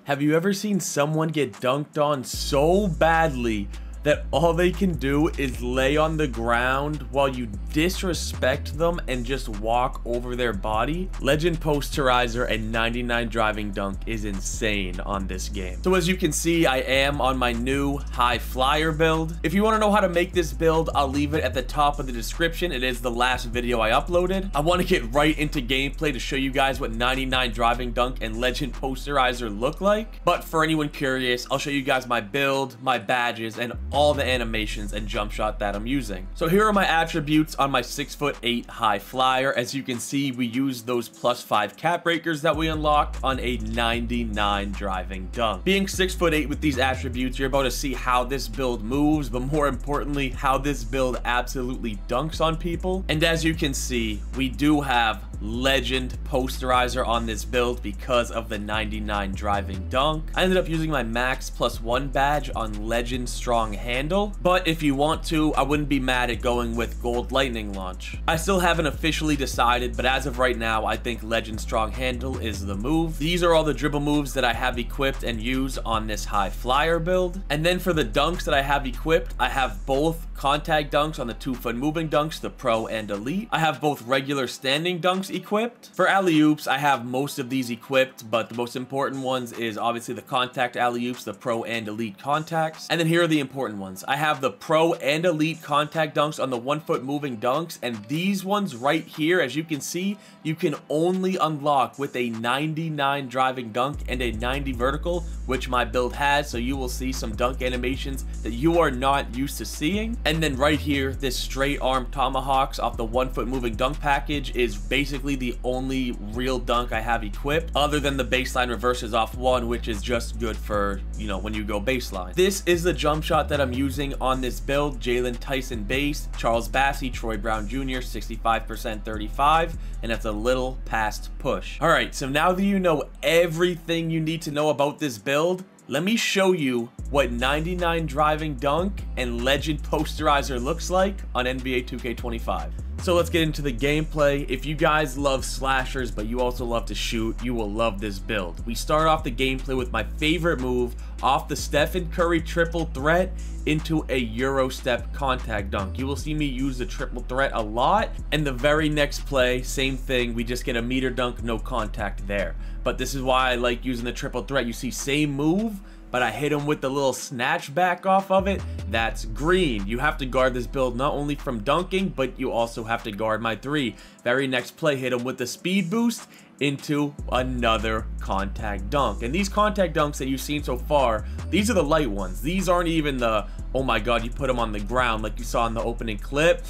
Have you ever seen someone get dunked on so badly that all they can do is lay on the ground while you disrespect them and just walk over their body? Legend Posterizer and 99 driving dunk is insane on this game. So as you can see, I am on my new high flyer build. If you want to know how to make this build, I'll leave it at the top of the description. It is the last video I uploaded. I want to get right into gameplay to show you guys what 99 driving dunk and Legend Posterizer look like. But for anyone curious, I'll show you guys my build, my badges, and all the animations and jump shot that I'm using. So here are my attributes on my 6'8" high flyer. As you can see, we use those +5 cap breakers that we unlocked on a 99 driving dunk. Being 6'8" with these attributes, you're about to see how this build moves, but more importantly, how this build absolutely dunks on people. And as you can see, we do have Legend Posterizer on this build because of the 99 driving dunk. I ended up using my max +1 badge on Legend Strong Handle, but if you want to, I wouldn't be mad at going with Gold Lightning Launch. I still haven't officially decided, but as of right now, I think Legend Strong Handle is the move. These are all the dribble moves that I have equipped and use on this high flyer build. And then for the dunks that I have equipped, I have both contact dunks on the 2-foot moving dunks, the Pro and Elite. I have both regular standing dunks equipped. For alley-oops, I have most of these equipped, but the most important ones is obviously the contact alley-oops, the Pro and Elite contacts. And then here are the important ones. I have the Pro and Elite contact dunks on the 1-foot moving dunks, and these ones right here, as you can see, you can only unlock with a 99 driving dunk and a 90 vertical, which my build has, so you will see some dunk animations that you are not used to seeing. And then right here, this straight arm tomahawks off the 1-foot moving dunk package is basically the only real dunk I have equipped, other than the baseline reverses off 1, which is just good for, you know, when you go baseline. This is the jump shot that I'm using on this build. Jalen Tyson base, Charles Bassey, Troy Brown Jr., 65% 35, and that's a little past push. All right, so now that you know everything you need to know about this build, let me show you what 99 driving dunk and Legend Posterizer looks like on NBA 2K25. So let's get into the gameplay. If you guys love slashers, but you also love to shoot, you will love this build. We start off the gameplay with my favorite move, off the Stephen Curry triple threat into a Euro step contact dunk. You will see me use the triple threat a lot, and the very next play, same thing, we just get a meter dunk, no contact there. But this is why I like using the triple threat. You see, same move, but I hit him with the little snatch back off of it. That's green. You have to guard this build not only from dunking, but you also have to guard my 3. Very next play, hit him with the speed boost into another contact dunk. And these contact dunks that you've seen so far, these are the light ones. These aren't even the, oh my god, you put them on the ground like you saw in the opening clip.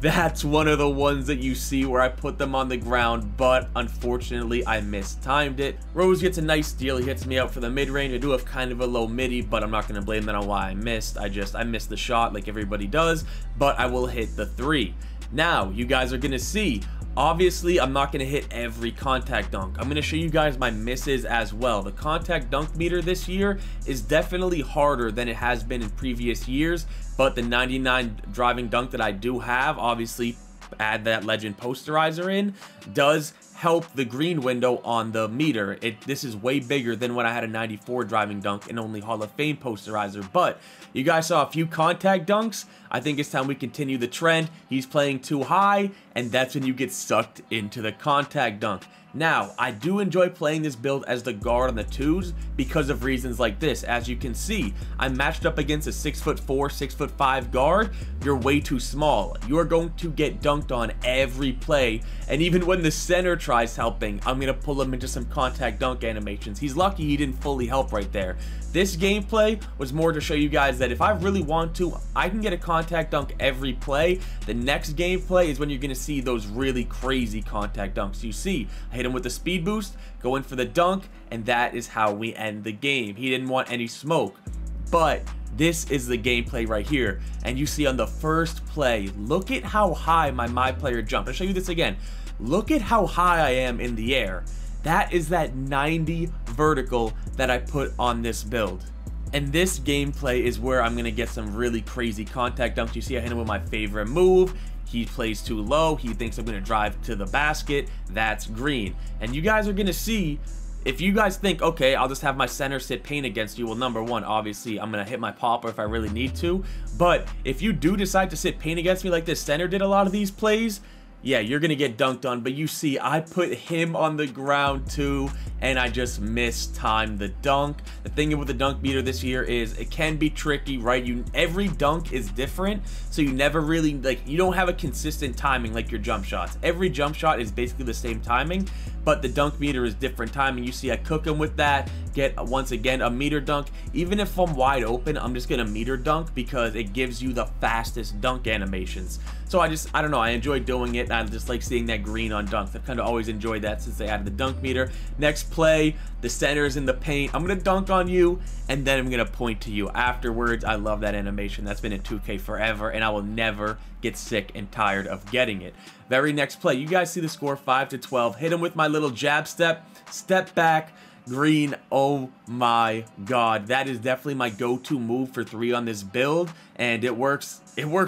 That's one of the ones that you see where I put them on the ground, but unfortunately I mistimed it. Rose gets a nice steal. He hits me out for the mid-range. I do have kind of a low midi, but I'm not going to blame that on why I missed. I missed the shot like everybody does, but I will hit the 3. Now, you guys are going to see, obviously, I'm not going to hit every contact dunk. I'm going to show you guys my misses as well. The contact dunk meter this year is definitely harder than it has been in previous years, but the 99 driving dunk that I do have, obviously, add that Legend Posterizer in, does help the green window on the meter. This is way bigger than when I had a 94 driving dunk and only Hall of Fame Posterizer. But you guys saw a few contact dunks. I think it's time we continue the trend. He's playing too high, and that's when you get sucked into the contact dunk. Now, I do enjoy playing this build as the guard on the 2s because of reasons like this. As you can see, I'm matched up against a 6'4", 6'5" guard. You're way too small. You're going to get dunked on every play, and even when the center tries helping, I'm going to pull him into some contact dunk animations. He's lucky he didn't fully help right there. This gameplay was more to show you guys that if I really want to, I can get a contact dunk every play. The next gameplay is when you're going to see those really crazy contact dunks. You see, I hit him with the speed boost, go in for the dunk, and that is how we end the game. He didn't want any smoke, but this is the gameplay right here. And you see on the first play, look at how high my player jumped. I'll show you this again. Look at how high I am in the air. That is that 90 vertical that I put on this build. And this gameplay is where I'm going to get some really crazy contact dunks. You see I hit him with my favorite move. He plays too low. He thinks I'm going to drive to the basket. That's green. And you guys are going to see if you guys think, okay, I'll just have my center sit paint against you, well, number one, obviously, I'm going to hit my popper if I really need to. But if you do decide to sit paint against me like this center did a lot of these plays, yeah, you're going to get dunked on. But you see, I put him on the ground too, and I just mistimed the dunk. The thing with the dunk meter this year is it can be tricky, right? Every dunk is different, so you never really, like, you don't have a consistent timing like your jump shots. Every jump shot is basically the same timing, but the dunk meter is different timing. You see, I cook him with that, get, once again, a meter dunk. Even if I'm wide open, I'm just going to meter dunk because it gives you the fastest dunk animations. So I don't know, I enjoy doing it. I just like seeing that green on dunks. I've kind of always enjoyed that since they added the dunk meter. Next play, the center's in the paint. I'm going to dunk on you, and then I'm going to point to you afterwards. I love that animation. That's been in 2K forever, and I will never get sick and tired of getting it. Very next play, you guys see the score, 5-12. Hit him with my little jab step, step back, green. Oh my god, that is definitely my go-to move for 3 on this build, and it works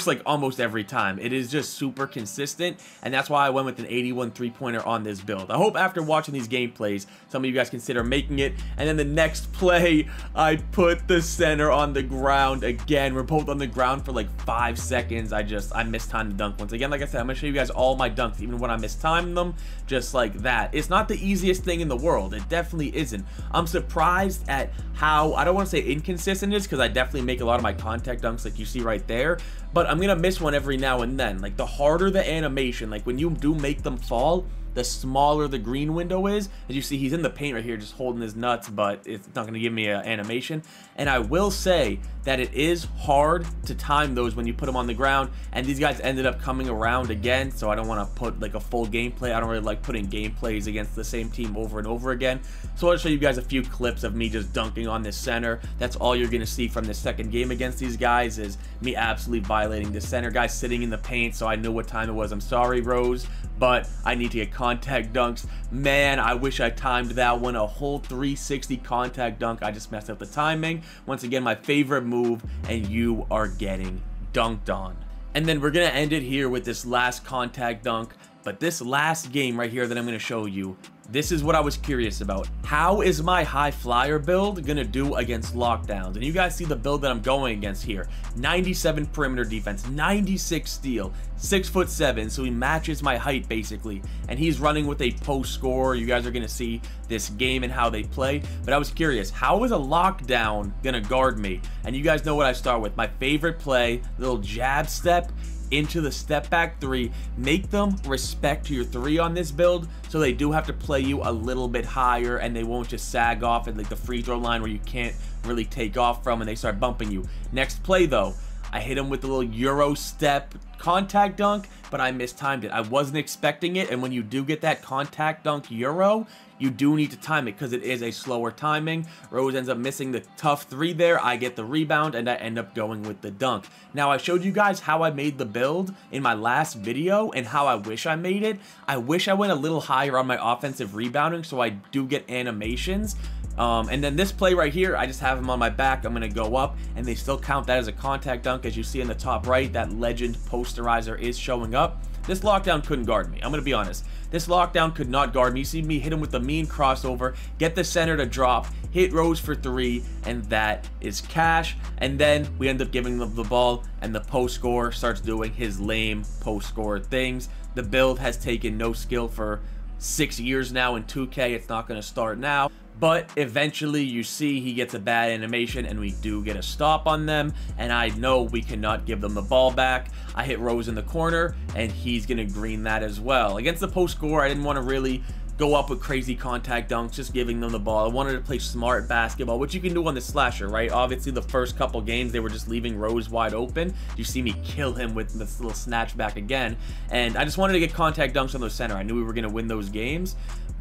like almost every time. It is just super consistent, and that's why I went with an 81 3-pointer on this build. I hope after watching these gameplays some of you guys consider making it. And then the next play, I put the center on the ground again. We're both on the ground for like 5 seconds. I mistimed the dunk once again. Like I said, I'm gonna show you guys all my dunks, even when I mistimed them, just like that. It's not the easiest thing in the world. It definitely isn't. I'm surprised at how, I don't want to say inconsistent it is, because I definitely make a lot of my contact dunks like you see right there, but I'm gonna miss one every now and then. Like, the harder the animation, like when you do make them fall, the smaller the green window is. As you see, he's in the paint right here just holding his nuts, but it's not going to give me an animation. And I will say that it is hard to time those when you put them on the ground, and these guys ended up coming around again, so I don't want to put like a full gameplay. I don't really like putting gameplays against the same team over and over again. So I'll show you guys a few clips of me just dunking on this center. That's all you're going to see from this second game against these guys, is me absolutely violating the center guy sitting in the paint. So I knew what time it was. I'm sorry, Rose, but I need to get contact dunks. Man, I wish I timed that one, a whole 360 contact dunk. I just messed up the timing. Once again, my favorite move, and you are getting dunked on. And then we're gonna end it here with this last contact dunk. But this last game right here that I'm gonna show you, this is what I was curious about. How is my high flyer build gonna do against lockdowns? And you guys see the build that I'm going against here. 97 perimeter defense, 96 steal, 6'7", so he matches my height basically. And he's running with a post score. You guys are gonna see this game and how they play. But I was curious, how is a lockdown gonna guard me? And you guys know what I start with. My favorite play, little jab step into the step back 3. Make them respect your 3 on this build, so they do have to play you a little bit higher, and they won't just sag off at like the free throw line where you can't really take off from, and they start bumping you. Next play though, I hit him with the little Euro step contact dunk, but I mistimed it. I wasn't expecting it, and when you do get that contact dunk Euro, you do need to time it because it is a slower timing. Rose ends up missing the tough 3 there. I get the rebound, and I end up going with the dunk. Now, I showed you guys how I made the build in my last video and how I wish I made it. I wish I went a little higher on my offensive rebounding so I do get animations. And then this play right here, I just have him on my back. I'm going to go up, and they still count that as a contact dunk. As you see in the top right, that Legend Posterizer is showing up. This lockdown couldn't guard me. I'm going to be honest. This lockdown could not guard me. You see me hit him with the mean crossover, get the center to drop, hit Rose for 3, and that is cash. And then we end up giving them the ball, and the post scorer starts doing his lame post scorer things. The build has taken no skill for 6 years now in 2K. It's not going to start now. But eventually you see he gets a bad animation, and we do get a stop on them, and I know we cannot give them the ball back. I hit Rose in the corner, and he's going to green that as well. Against the post score, I didn't want to really go up with crazy contact dunks, just giving them the ball. I wanted to play smart basketball, which you can do on the slasher, right? Obviously, the first couple games, they were just leaving Rose wide open. You see me kill him with this little snatch back again, and I just wanted to get contact dunks on the center. I knew we were going to win those games.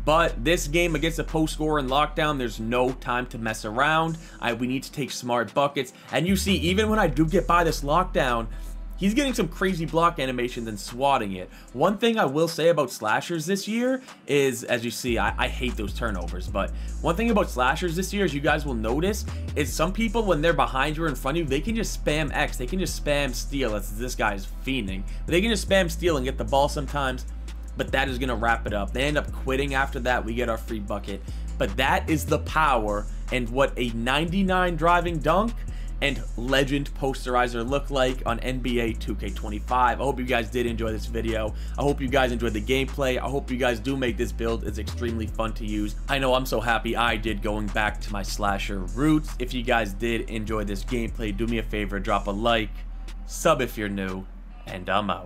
But this game against a post scorer in lockdown, there's no time to mess around. We need to take smart buckets. And you see, even when I do get by this lockdown, he's getting some crazy block animations and swatting it. One thing I will say about slashers this year is, as you see, I hate those turnovers. But one thing about slashers this year, as you guys will notice, is some people, when they're behind you or in front of you, they can just spam X. They can just spam steal, as this guy's fiending. But they can just spam steal and get the ball sometimes. But that is going to wrap it up. They end up quitting after that. We get our free bucket. But that is the power and what a 99 driving dunk and Legend Posterizer look like on NBA 2K25. I hope you guys did enjoy this video. I hope you guys enjoyed the gameplay. I hope you guys do make this build. It's extremely fun to use. I know I'm so happy I did, going back to my slasher roots. If you guys did enjoy this gameplay, do me a favor, drop a like, sub if you're new, and I'm out.